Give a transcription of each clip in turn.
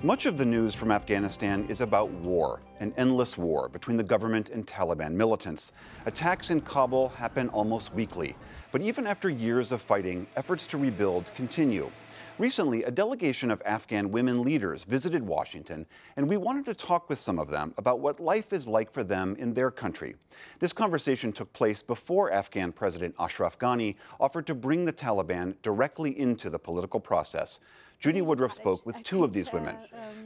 Much of the news from Afghanistan is about war, an endless war between the government and Taliban militants. Attacks in Kabul happen almost weekly. But even after years of fighting, efforts to rebuild continue. Recently, a delegation of Afghan women leaders visited Washington, and we wanted to talk with some of them about what life is like for them in their country. This conversation took place before Afghan President Ashraf Ghani offered to bring the Taliban directly into the political process. Judy Woodruff spoke with two of these women.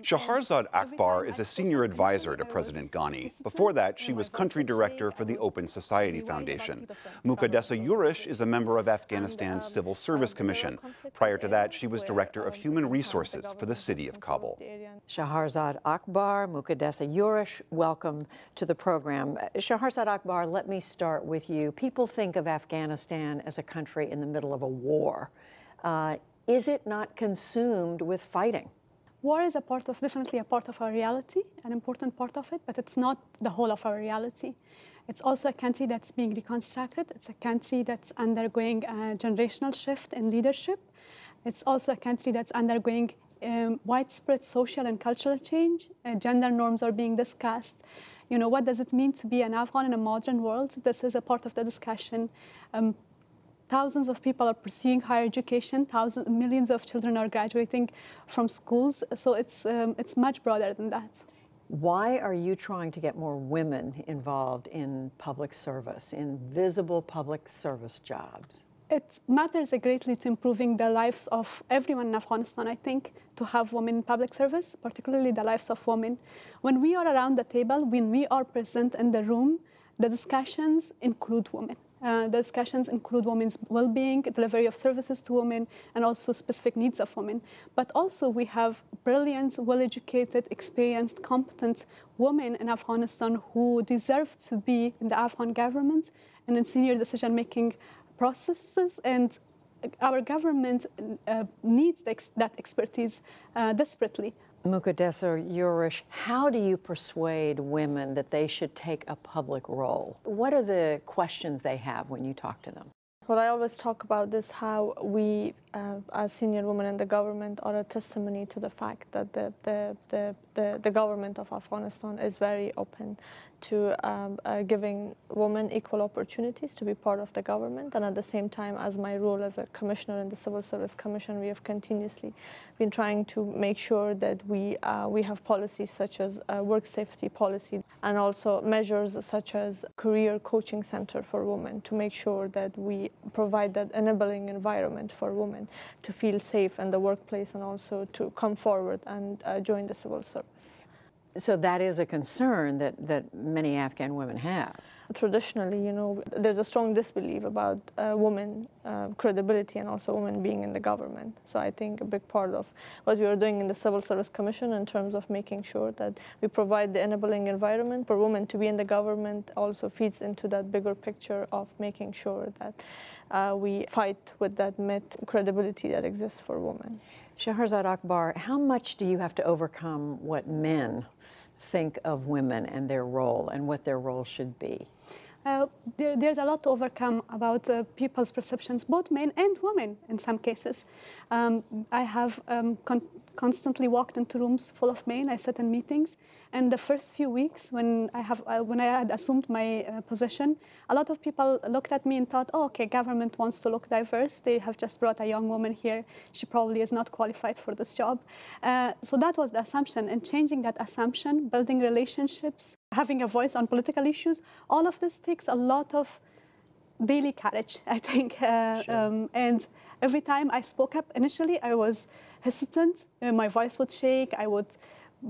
Shaharzad Akbar is a senior advisor to President Ghani. Before that, she was country director for the Open Society Foundation. Muqaddesa Yurish is a member of Afghanistan's Civil Service Commission. Prior to that, she was director of human resources for the city of Kabul. Shaharzad Akbar, Muqaddesa Yurish, welcome to the program. Shaharzad Akbar, let me start with you. People think of Afghanistan as a country in the middle of a war. Is it not consumed with fighting? War is definitely a part of our reality, an important part of it, but it's not the whole of our reality. It's also a country that's being reconstructed. It's a country that's undergoing a generational shift in leadership. It's also a country that's undergoing widespread social and cultural change. Gender norms are being discussed. You know, what does it mean to be an Afghan in a modern world? This is a part of the discussion. Thousands of people are pursuing higher education. Millions of children are graduating from schools. So it's much broader than that. Why are you trying to get more women involved in public service, in visible public service jobs? It matters greatly to improving the lives of everyone in Afghanistan, I think, to have women in public service, particularly the lives of women. When we are around the table, when we are present in the room, the discussions include women. The discussions include women's well-being, delivery of services to women, and also specific needs of women. But also we have brilliant, well-educated, experienced, competent women in Afghanistan who deserve to be in the Afghan government and in senior decision-making processes. And our government needs that expertise desperately. Muqaddesa Yurish, how do you persuade women that they should take a public role? What are the questions they have when you talk to them? What I always talk about is how we, as senior women in the government, are a testimony to the fact that the government of Afghanistan is very open to giving women equal opportunities to be part of the government. And at the same time, as my role as a commissioner in the Civil Service Commission, we have continuously been trying to make sure that we have policies such as work safety policy and also measures such as career coaching center for women to make sure that we provide that enabling environment for women to feel safe in the workplace and also to come forward and join the civil service. So that is a concern that many Afghan women have. Traditionally, you know, there's a strong disbelief about women credibility and also women being in the government. So I think a big part of what we are doing in the Civil Service Commission in terms of making sure that we provide the enabling environment for women to be in the government also feeds into that bigger picture of making sure that we fight with that myth credibility that exists for women. Shaharzad Akbar, how much do you have to overcome what men think of women and their role and what their role should be? There's a lot to overcome about people's perceptions, both men and women in some cases. I have constantly walked into rooms full of men. I sat in meetings, and the first few weeks when I had assumed my position, a lot of people looked at me and thought, oh, okay, government wants to look diverse. They have just brought a young woman here. She probably is not qualified for this job. So that was the assumption, and changing that assumption, building relationships, having a voice on political issues, all of this takes a lot of daily courage, I think. Sure. And every time I spoke up, initially I was hesitant. My voice would shake. I would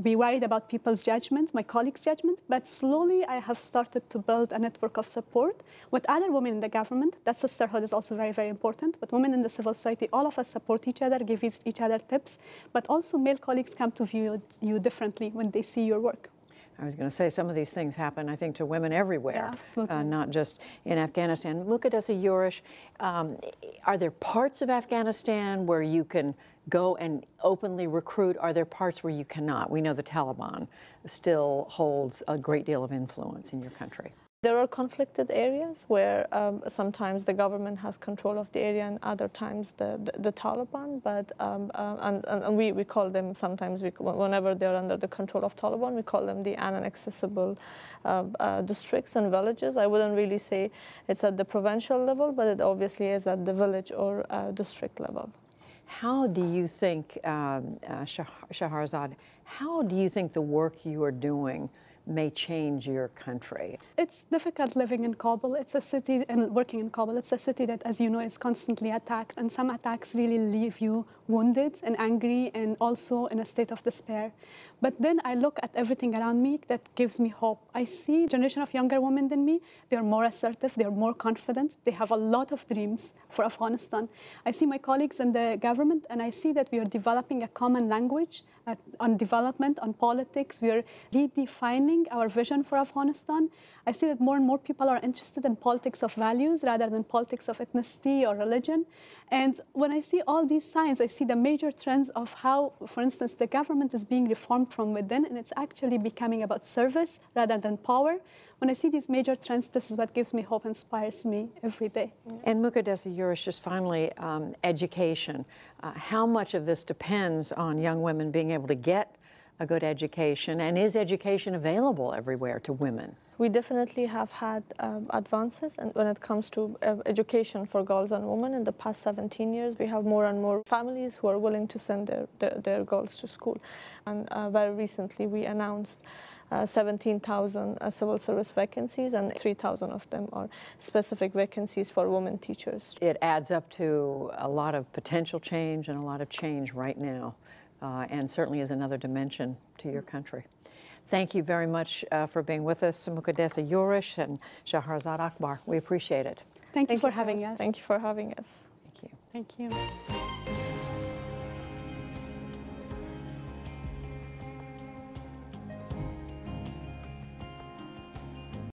be worried about people's judgment, my colleagues' judgment. But slowly I have started to build a network of support with other women in the government. That sisterhood is also very, very important. But women in the civil society, all of us support each other, give each other tips. But also male colleagues come to view you differently when they see your work. I was going to say some of these things happen, I think, to women everywhere, yeah, not just in Afghanistan. Muqaddesa Yurish, are there parts of Afghanistan where you can go and openly recruit? Are there parts where you cannot? We know the Taliban still holds a great deal of influence in your country. There are conflicted areas where sometimes the government has control of the area and other times the Taliban, but and we call them sometimes, whenever they're under the control of Taliban, we call them the inaccessible districts and villages. I wouldn't really say it's at the provincial level, but it obviously is at the village or district level. How do you think, Shahrazad, how do you think the work you are doing may change your country? It's difficult living in Kabul. It's a city, and working in Kabul, it's a city that, as you know, is constantly attacked, and some attacks really leave you wounded and angry and also in a state of despair. But then I look at everything around me that gives me hope. I see a generation of younger women than me. They're more assertive, they're more confident, they have a lot of dreams for Afghanistan. I see my colleagues in the government, and I see that we are developing a common language on development, on politics. We are redefining our vision for Afghanistan. I see that more and more people are interested in politics of values rather than politics of ethnicity or religion. And when I see all these signs, I see the major trends of how, for instance, the government is being reformed from within, and it's actually becoming about service rather than power. When I see these major trends, this is what gives me hope, inspires me every day. And Muqaddesa Yurish, just finally, education. How much of this depends on young women being able to get a good education, and is education available everywhere to women? We definitely have had advances, and when it comes to education for girls and women in the past 17 years, we have more and more families who are willing to send their girls to school. And very recently we announced 17,000 civil service vacancies, and 3,000 of them are specific vacancies for women teachers. It adds up to a lot of potential change and a lot of change right now, and certainly is another dimension to your country. Thank you very much for being with us, Muqaddesa Yurish and Shahrazad Akbar. We appreciate it. Thank you for having us. Thank you for having us. Thank you. Thank you.